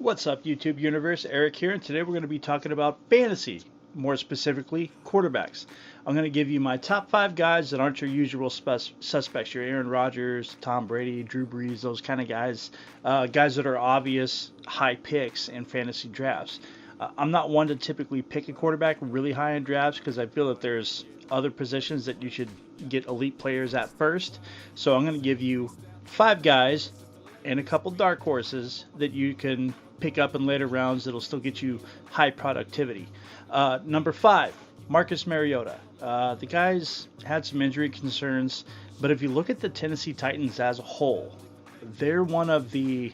What's up, YouTube universe? Eric here, and today we're going to be talking about fantasy, more specifically quarterbacks. I'm going to give you my top 5 guys that aren't your usual suspects, your Aaron Rodgers, Tom Brady, Drew Brees, those kind of guys, guys that are obvious high picks in fantasy drafts. I'm not one to typically pick a quarterback really high in drafts because I feel that there's other positions that you should get elite players at first. So I'm going to give you 5 guys and a couple dark horses that you can pick up in later rounds that'll still get you high productivity. Number 5, Marcus Mariota. The guy's had some injury concerns, but if you look at the Tennessee Titans as a whole, they're one of the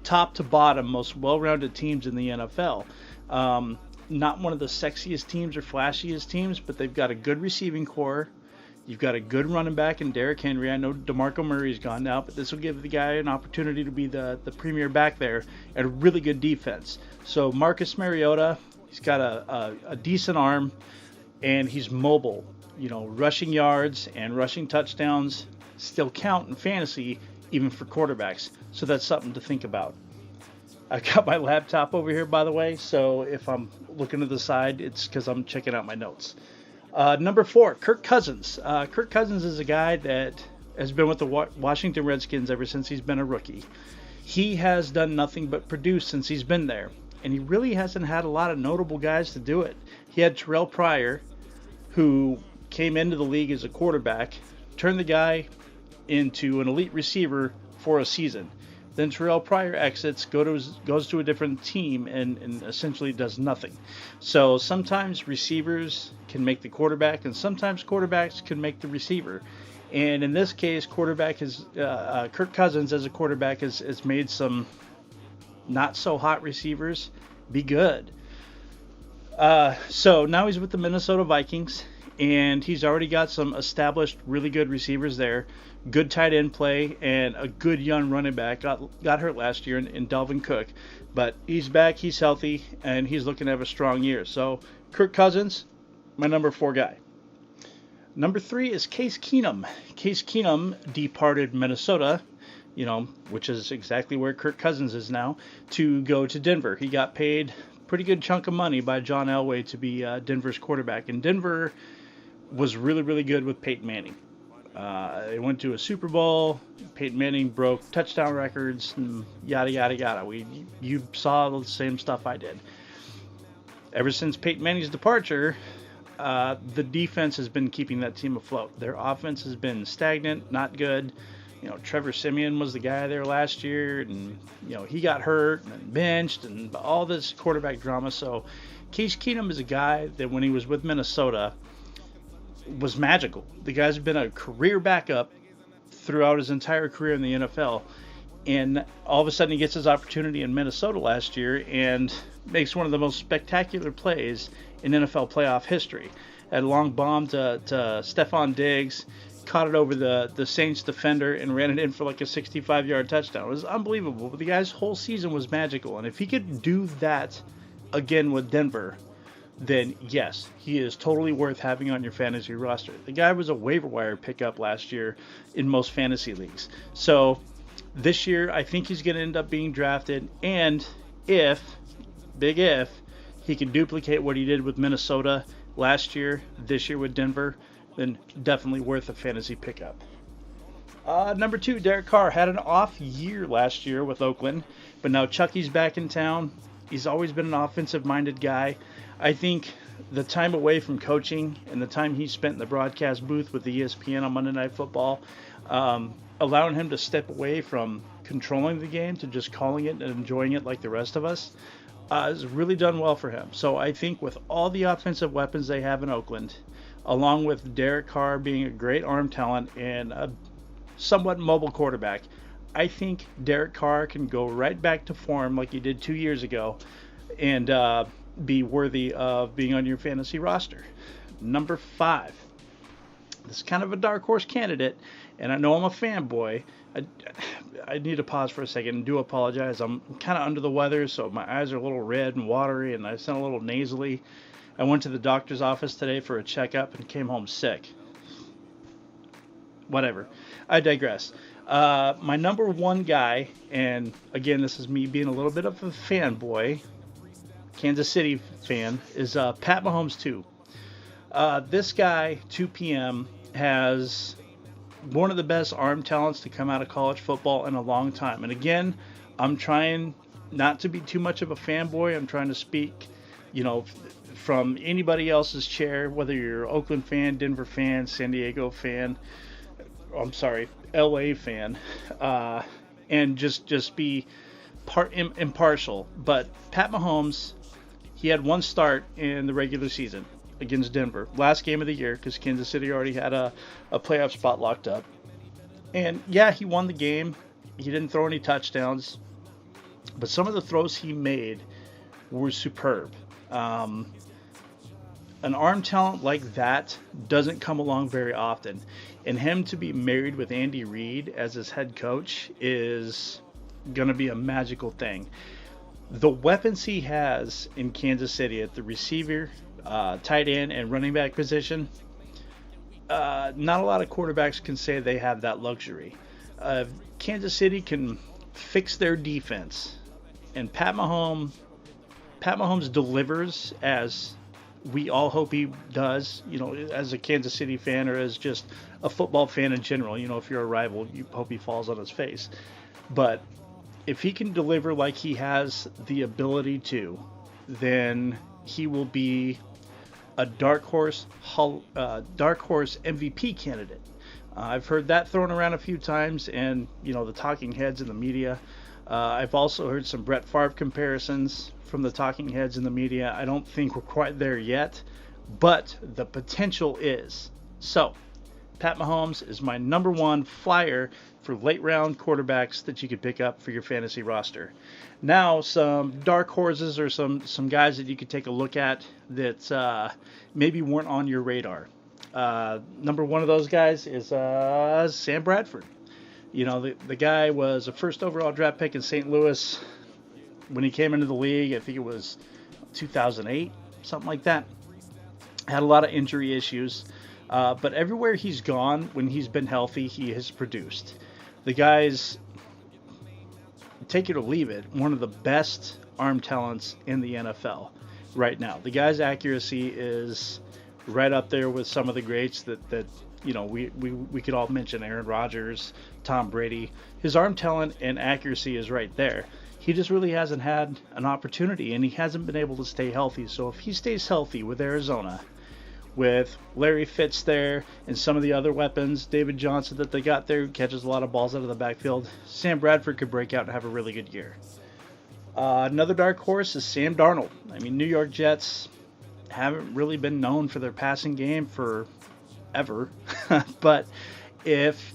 top to bottom most well-rounded teams in the NFL. Not one of the sexiest teams or flashiest teams, but they've got a good receiving core. You've got a good running back in Derrick Henry. I know DeMarco Murray's gone now, but this will give the guy an opportunity to be the premier back there, and a really good defense. So Marcus Mariota, he's got a decent arm, and he's mobile. You know, rushing yards and rushing touchdowns still count in fantasy, even for quarterbacks. So that's something to think about. I've got my laptop over here, by the way, so if I'm looking to the side, it's because I'm checking out my notes. Number 4, Kirk Cousins. Kirk Cousins is a guy that has been with the Washington Redskins ever since he's been a rookie. He has done nothing but produce since he's been there, and he really hasn't had a lot of notable guys to do it. He had Terrell Pryor, who came into the league as a quarterback, turned the guy into an elite receiver for a season. Then Terrell Pryor exits, goes to a different team, and essentially does nothing. So sometimes receivers can make the quarterback, and sometimes quarterbacks can make the receiver. And in this case, Kirk Cousins as a quarterback has made some not so hot receivers be good. So now he's with the Minnesota Vikings, and he's already got some established really good receivers there. Good tight end play, and a good young running back. Got hurt last year in Dalvin Cook, but he's back, he's healthy, and he's looking to have a strong year. So Kirk Cousins, my number 4 guy. Number 3 is Case Keenum. Case Keenum departed Minnesota, which is exactly where Kirk Cousins is now, to go to Denver. He got paid a pretty good chunk of money by John Elway to be Denver's quarterback, and Denver was really, really good with Peyton Manning. They went to a Super Bowl. Peyton Manning broke touchdown records, and yada, yada, yada. You saw the same stuff I did. Ever since Peyton Manning's departure, the defense has been keeping that team afloat. Their offense has been stagnant, not good. Trevor Siemian was the guy there last year, and, he got hurt and benched and all this quarterback drama. So Case Keenum is a guy that when he was with Minnesota was magical. The guy's been a career backup throughout his entire career in the NFL, and all of a sudden he gets his opportunity in Minnesota last year and makes one of the most spectacular plays in NFL playoff history. Had a long bomb to Stephon Diggs, caught it over the Saints defender and ran it in for like a 65-yard touchdown. It was unbelievable, but the guy's whole season was magical, and if he could do that again with Denver, then yes, he is totally worth having on your fantasy roster. The guy was a waiver wire pickup last year in most fantasy leagues. So this year, I think he's going to end up being drafted. And big if, he can duplicate what he did with Minnesota last year, this year with Denver, then definitely worth a fantasy pickup. Number 2, Derek Carr had an off year last year with Oakland, but now Chucky's back in town. He's always been an offensive-minded guy. I think the time away from coaching and the time he spent in the broadcast booth with the ESPN on Monday Night Football, allowing him to step away from controlling the game to just calling it and enjoying it like the rest of us, has really done well for him. So I think with all the offensive weapons they have in Oakland, along with Derek Carr being a great arm talent and a somewhat mobile quarterback, I think Derek Carr can go right back to form like he did 2 years ago and be worthy of being on your fantasy roster. Number 5. This is kind of a dark horse candidate, and I know I'm a fanboy. I need to pause for a second and do apologize. I'm kind of under the weather, so my eyes are a little red and watery, and I sound a little nasally. I went to the doctor's office today for a checkup and came home sick. Whatever. I digress. My number one guy, and again, this is me being a little bit of a fanboy, Kansas City fan, is Pat Mahomes too. This guy, 2 p.m., has one of the best arm talents to come out of college football in a long time. And again, I'm trying not to be too much of a fanboy. I'm trying to speak, from anybody else's chair, whether you're an Oakland fan, Denver fan, San Diego fan, I'm sorry, LA fan, and just be impartial. But Pat Mahomes, he had one start in the regular season against Denver, last game of the year, because Kansas City already had a playoff spot locked up. And yeah, he won the game. He didn't throw any touchdowns, but some of the throws he made were superb. An arm talent like that doesn't come along very often. And him to be married with Andy Reid as his head coach is going to be a magical thing. The weapons he has in Kansas City at the receiver, tight end, and running back position, not a lot of quarterbacks can say they have that luxury. Kansas City can fix their defense, and Pat Mahomes delivers as we all hope he does, as a Kansas City fan or as just a football fan in general. If you're a rival, you hope he falls on his face. But if he can deliver like he has the ability to, then he will be a dark horse MVP candidate. I've heard that thrown around a few times, and the talking heads in the media. I've also heard some Brett Favre comparisons from the talking heads in the media. I don't think we're quite there yet, but the potential is. So, Pat Mahomes is my number one flyer for late round quarterbacks that you could pick up for your fantasy roster. Now, some dark horses or some guys that you could take a look at that maybe weren't on your radar. Number one of those guys is Sam Bradford. The guy was a first overall draft pick in St. Louis when he came into the league. I think it was 2008, something like that. Had a lot of injury issues. But everywhere he's gone, when he's been healthy, he has produced. The guy's, take it or leave it, one of the best arm talents in the NFL right now. The guy's accuracy is right up there with some of the greats that we could all mention. Aaron Rodgers, Tom Brady. His arm talent and accuracy is right there. He just really hasn't had an opportunity, and he hasn't been able to stay healthy. So if he stays healthy with Arizona, with Larry Fitz there and some of the other weapons, David Johnson that they got there, who catches a lot of balls out of the backfield, Sam Bradford could break out and have a really good year. Another dark horse is Sam Darnold. New York Jets haven't really been known for their passing game for ever, but if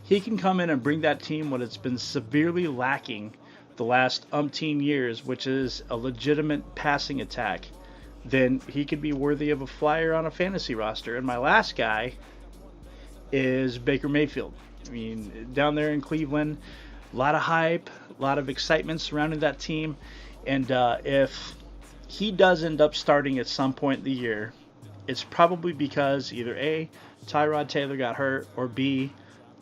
he can come in and bring that team what it's been severely lacking the last umpteen years, which is a legitimate passing attack, then he could be worthy of a flyer on a fantasy roster. And my last guy is Baker Mayfield. Down there in Cleveland, a lot of hype, a lot of excitement surrounding that team. And if he does end up starting at some point in the year, it's probably because either A, Tyrod Taylor got hurt, or B,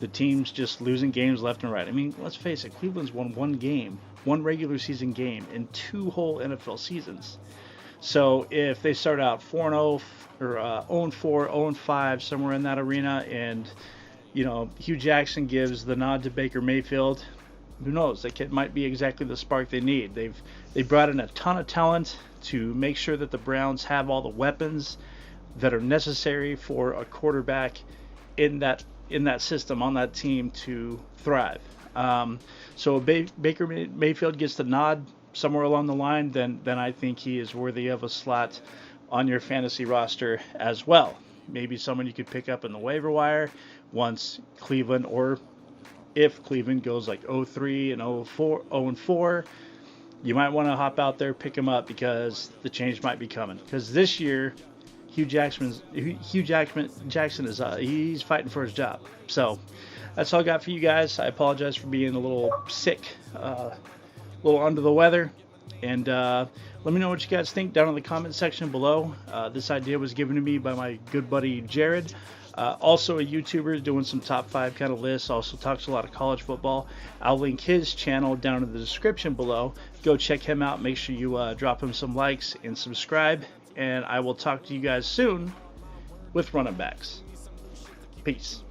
the team's just losing games left and right. Let's face it, Cleveland's won one regular season game in 2 whole NFL seasons. So if they start out 4-0 or 0-4, 0-5, somewhere in that arena, and Hugh Jackson gives the nod to Baker Mayfield, who knows? That kid might be exactly the spark they need. They brought in a ton of talent to make sure that the Browns have all the weapons that are necessary for a quarterback in that system, on that team, to thrive. So Baker Mayfield gets the nod somewhere along the line, then I think he is worthy of a slot on your fantasy roster as well. Maybe someone you could pick up in the waiver wire once Cleveland, or if Cleveland goes like 0-3 and 0-4, you might want to hop out there, pick him up, because the change might be coming. Because this year, Hugh Jackson is he's fighting for his job. So that's all I got for you guys. I apologize for being a little sick, a little under the weather, and let me know what you guys think down in the comment section below. This idea was given to me by my good buddy Jared. Also a YouTuber doing some top 5 kind of lists, also talks a lot of college football. I'll link his channel down in the description below. Go check him out. Make sure you drop him some likes and subscribe. And I will talk to you guys soon with running backs. Peace.